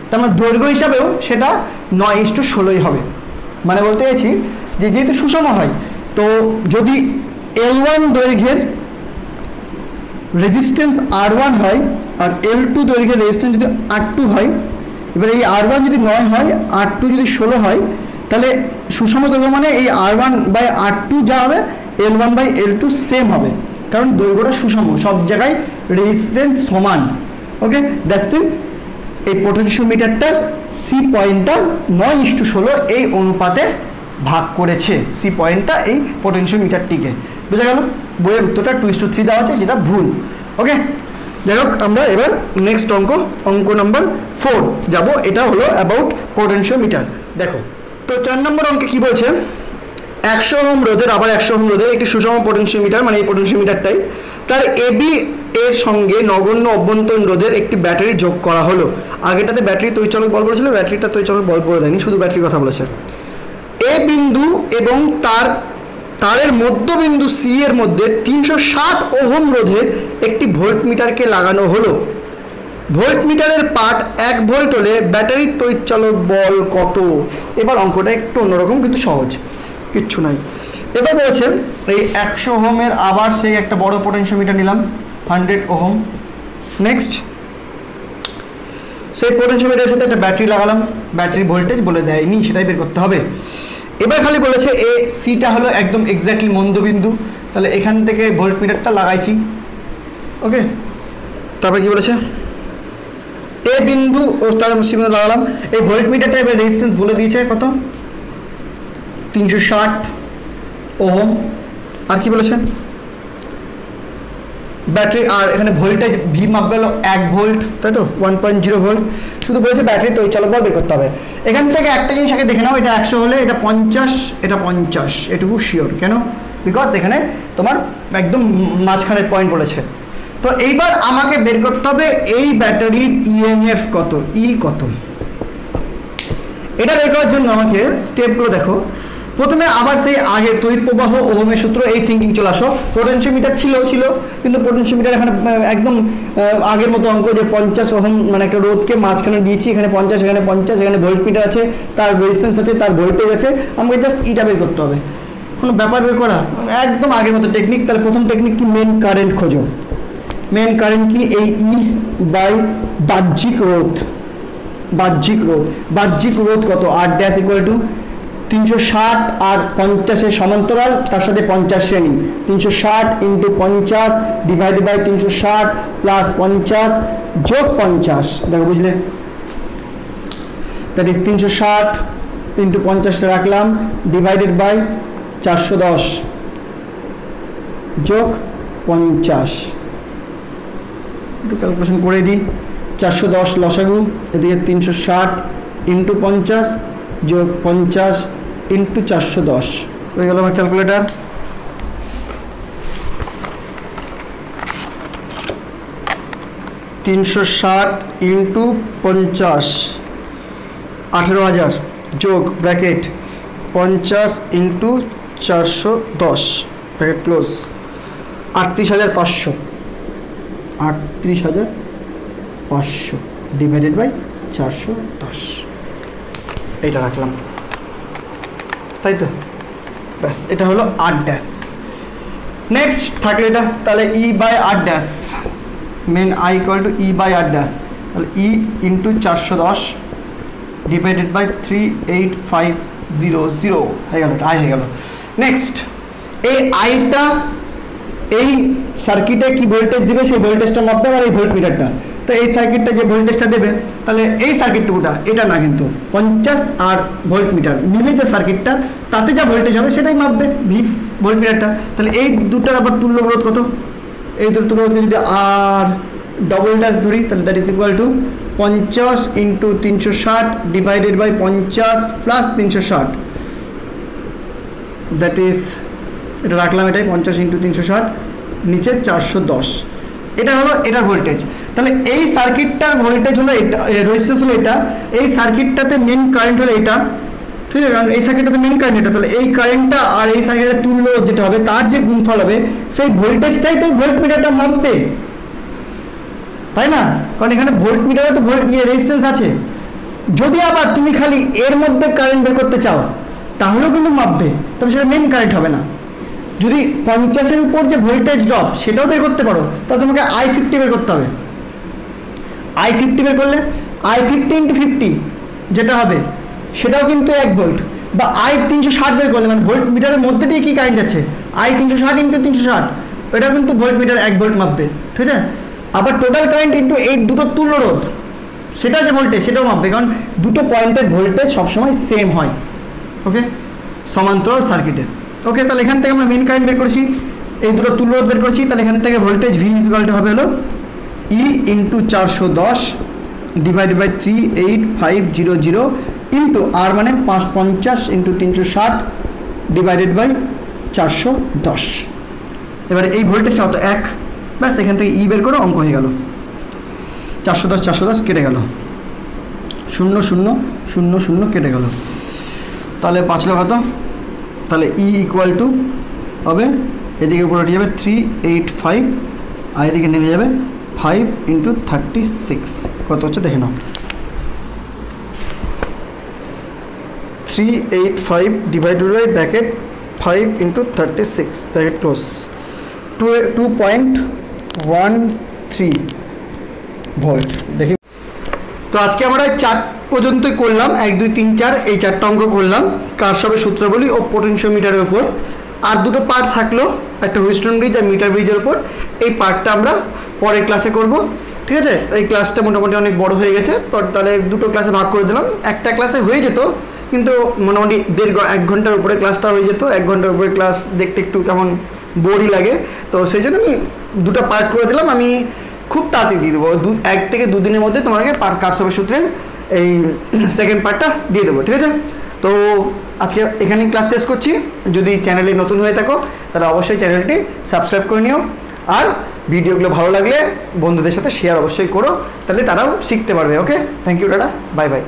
তার মানে দৈর্ঘ্য হিসাবেও সেটা 9:16 হবে। মানে বলতে চাইছি যে যেহেতু সুষম হয়, তো যদি L1 দৈর্ঘ্যের রেজিস্ট্যান্স R1 হয় আর L2 দৈর্ঘ্যের রেজিস্ট্যান্স যদি R2 হয়, এবার এই R1 যদি 9 হয়, R2 যদি 16 হয়, তাহলে সুষম দৈর্ঘ্য মানে এই R1/R2 যা হবে L1/L2 সেম হবে, কারণ দৈর্ঘ্যটা সুষম, সব জায়গায় রেজিস্ট্যান্স সমান। ওকে, দ্যাটস মিন এই পোটেনশিওমিটারটার সি পয়েন্টটা 9:16 এই অনুপাতে ভাগ করেছে। সি পয়েন্টটা এই পোটেনশিওমিটারটিকে, বুঝা গেল? বইয়ের উত্তরটা 2:3 দেওয়া আছে, যেটা ভুল। ওকে, যাই হোক আমরা এবার নেক্সট অঙ্ক নাম্বার 4 যাব। এটা হলো অ্যাবাউট পোটেনশিওমিটার। দেখো তো 4 নম্বর অঙ্কে কি বলছে, 100 ওহম রোধের, আবার 100 ওহম রোধের একটি সুষম পোটেনশিওমিটার, মানে এই পোটেনশিওমিটারটাই, তার এবি এর সঙ্গে নগণ্য অভ্যন্তরীণ রোধের একটি ব্যাটারি যোগ করা হলো। আগেটাতে ব্যাটারি তড়িৎচালক বল বলেছিল, ব্যাটারিটা তড়িৎচালক বল বলে দেয়নি, শুধু ব্যাটারির কথা বলেছে। এ বিন্দু এবং তারের মধ্যবিন্দু সি এর মধ্যে 360 ওহম রোধের একটি ভোল্টমিটারকে লাগানো হলো। ভোল্টমিটারের পাঠ 1 ভোল্ট হলে ব্যাটারির তড়িৎচালক বল কত? এবার অঙ্কটা একটু অন্যরকম, কিন্তু সহজ, কিচ্ছু নাই। এবার বলেছে এই 100 ওহমের আবার সেই একটা বড় পোটেনশিওমিটার নিলাম, 100 ওহম। নেক্সট সেই পোটেনশিওমিটারের সাথে একটা ব্যাটারি লাগালাম, ব্যাটারি ভোল্টেজ বলে দেয়নি, সেটাই বের করতে হবে। এবার খালি বলেছে এ সিটা হলো একদম এক্স্যাক্টলি মধ্যবিন্দু, তাহলে এখান থেকে ভোল্টমিটারটা লাগাইছি। ওকে, তারপরে কি বলেছে, এ বিন্দু ও তার সি বিন্দু লাগালাম। এই ভোল্টমিটারটা এবার রেজিস্ট্যান্স বলে দিয়েছে কত, 360 ওহম। আর কি বলেছে, ব্যাটারি, আর এখানে ভোল্টেজ ভি মাপবে হলো 1 ভোল্ট, তাই তো 1.0 ভোল্ট। শুধু বলেছে ব্যাটারি তড়িৎচালক বল বের করতে হবে। এখান থেকে একটা জিনিস আগে দেখে নাও, এটা 100 হলে এটা 50, এটা 50, এটুকু শিওর। কেন? বিকজ এখানে তোমার একদম মাঝখানের পয়েন্ট বলেছে। তো এইবার আমাকে বের করতে হবে এই ব্যাটারির ইএমএফ কত, ই কত। এটা বের করার জন্য আমাকে স্টেপগুলো দেখো। প্রথমে আবার সেই আগের তড়িৎ প্রবাহ ওহমের সূত্র, এই থিঙ্কিং চলে আসো। পোটেনশিওমিটার ছিল কিন্তু পোটেনশিওমিটার এখানে একদম আগের মতো অঙ্ক, যে 50 ওহম মানে একটা রোধকে মাঝখানে দিয়েছি, এখানে 50, এখানে 50, এখানে ভোল্টমিটার আছে, তার রেজিস্ট্যান্স আছে, তার ভোল্টেজ আছে, আমাকে জাস্ট ইটা বের করতে হবে। কোনো ব্যাপার বের করা, একদম আগের মতো টেকনিক। তাহলে প্রথম টেকনিক কি, মেন কারেন্ট খোঁজো। মেন কারেন্ট কি, এই ই বাই বাহ্যিক রোধ। বাহ্যিক রোধ কত, আর ড্যাশ ইকুয়াল টু 360 আর 50-এর সমান্তরাল, তার সাথে 50 শ্রেণী, 360 ইন্টু 50 ডিভাইডেড বাই 360 প্লাস 50 যোগ 50। দেখো বুঝলে, দ্যাট ইজ 360 ইন্টু 50টা রাখলাম ডিভাইডেড বাই 410 যোগ 50। একটু ক্যালকুলেশন করে দিই, 410 লসাগু, এদিকে 360 ইন্টু 50 যোগ 50 ইন্টু 410 হয়ে গেল আমার ক্যালকুলেটার। $360 ইন্টু 50 18,000 যোগ bracket 50 into 410 bracket close 38,500 divided by 410। এইটা রাখলাম, তাই তো, ব্যাস। এটা হলো আর ড্যাশ। নেক্সট থাকলে এটা, তাহলে E by R dash, main I equal to E by R dash, তাহলে ই ইন্টু 410 ডিভাইডেড বাই 38500 হয়ে গেল, আই হয়ে গেল। নেক্সট এই আইটা এই সার্কিটে কি ভোল্টেজ দিবে, সেই ভোল্টেজটা মাপবে, আর এই ভোল্টমিটারটা, তো এই সার্কিটটা যে ভোল্টেজটা দেবে, তাহলে এই সার্কিটটুকুটা, এটা না কিন্তু 50 আর ভোল্টমিটার মিলে যে সার্কিটটা, তাতে যা ভোল্টেজ হবে সেটাই মাপবে ভি ভোল্টমিটারটা। তাহলে এই দুটার আবার তুল্য রোধ কত, এই দুটো তুল্য রোধকে যদি আর ডবল ড্যাশ ধরি, তাহলে that is equal to 50 into 360 divided by 50 plus 360, that is, এটা রাখলাম, এটাই 50 ইন্টু 360, নিচে 410। এটা হলো এটার ভোল্টেজ। তাহলে এই সার্কিটটার ভোল্টেজ হলো এটা, রেজিস্ট্যান্স হলো এটা, এই সার্কিটটাতে মেন কারেন্ট হলো এটা, ঠিক আছে, কারণ এই সার্কিটটাতে মেন কারেন্ট এটা। তাহলে এই কারেন্টটা আর এই সার্কিটের তুল্য যেটা হবে, তার যে গুণফল হবে, সেই ভোল্টেজটাই তো ভোল্টমিটারটা মাপবে, তাই না? কারণ এখানে ভোল্টমিটারে তো রেজিস্ট্যান্স আছে। যদি আবার তুমি খালি এর মধ্যে কারেন্ট বের করতে চাও, তাহলেও কিন্তু মাপবে, তবে সেটা মেন কারেন্ট হবে না। যদি 50-এর উপর যে ভোল্টেজ ড্রপ, সেটাও বের করতে পারো, তাহলে তোমাকে I50 বের করতে হবে। I50 বের করলে I50 ইন্টু 50 যেটা হবে, সেটাও কিন্তু 1 ভোল্ট। বা I360 বের করলে, মানে ভোল্ট মিটারের মধ্যে দিয়ে কি কারেন্ট যাচ্ছে, I360 ইন্টু 360, এটা কিন্তু ভোল্ট মিটার 1 ভোল্ট মাপবে, ঠিক আছে। আবার টোটাল কারেন্ট ইন্টু এই দুটো তুল্য রোধ, সেটা যে ভোল্টেজ, সেটাও মাপবে, কারণ দুটো পয়েন্টের ভোল্টেজ সবসময় সেম হয়, ওকে, সমান্তরাল সার্কিটে। ওকে, তাহলে এখান থেকে আমরা মেন কারেন্ট বের করেছি, এই দুটো তুলনা বের করছি, তাহলে এখান থেকে ভোল্টেজ ভি ইকুয়াল টু হবে হলো ই ইন্টু 410 ডিভাইড বাই 38500 ইন্টু আর মানে 550 ইন্টু 360 ডিভাইডেড বাই 410। এবারে এই ভোল্টেজটা অত 1, ব্যাস এখান থেকে ই বের করে অঙ্ক হয়ে গেল। 410 কেটে গেল, 0 0 0 0 কেটে গেল, তাহলে 5 লক্ষ কত? তাহলে ই ইকুয়াল টু হবে এদিকে উপরে উঠে যাবে 385 আর এদিকে নেমে যাবে 5 ইন্টু 36, কত হচ্ছে দেখে নাও। 385 divided by bracket 5 into 36 bracket close 2.13 volt. দেখি তো আজকে আমরা 4 পর্যন্তই করলাম, 1 2 3 4 এই 4টা অঙ্ক করলাম কারশফের সূত্রাবলী ও পোটেনশিওমিটারের উপর। আর দুটো পার্ট থাকলো, একটা হুইস্টন ব্রিজ আর মিটার ব্রিজের উপর। এই পার্টটা আমরা পরের ক্লাসে করব, ঠিক আছে? এই ক্লাসটা মোটামুটি অনেক বড় হয়ে গেছে, তাহলে দুটো ক্লাসে ভাগ করে দিলাম। একটা ক্লাসে হয়ে যেত, কিন্তু মোটামুটি 1 ঘন্টার উপরে ক্লাসটা হয়ে যেত। 1 ঘন্টার উপরে ক্লাস দেখতে একটু কেমন বোরই লাগে, তো সেই জন্য আমি দুটো পার্ট করে দিলাম। আমি খুব তাড়াতাড়ি দিয়ে দেবো, 1 থেকে 2 দিনের মধ্যে তোমাকে কারশফের সূত্রের এই সেকেন্ড পার্টটা দিয়ে দেবো, ঠিক আছে? তো আজকে এখানেই ক্লাস শেষ করছি। যদি চ্যানেলে নতুন হয়ে থাকো তাহলে অবশ্যই চ্যানেলটি সাবস্ক্রাইব করে নিও, আর ভিডিওগুলো ভালো লাগলে বন্ধুদের সাথে শেয়ার অবশ্যই করো, তাহলে তারাও শিখতে পারবে। Okay, thank you, tata, bye by.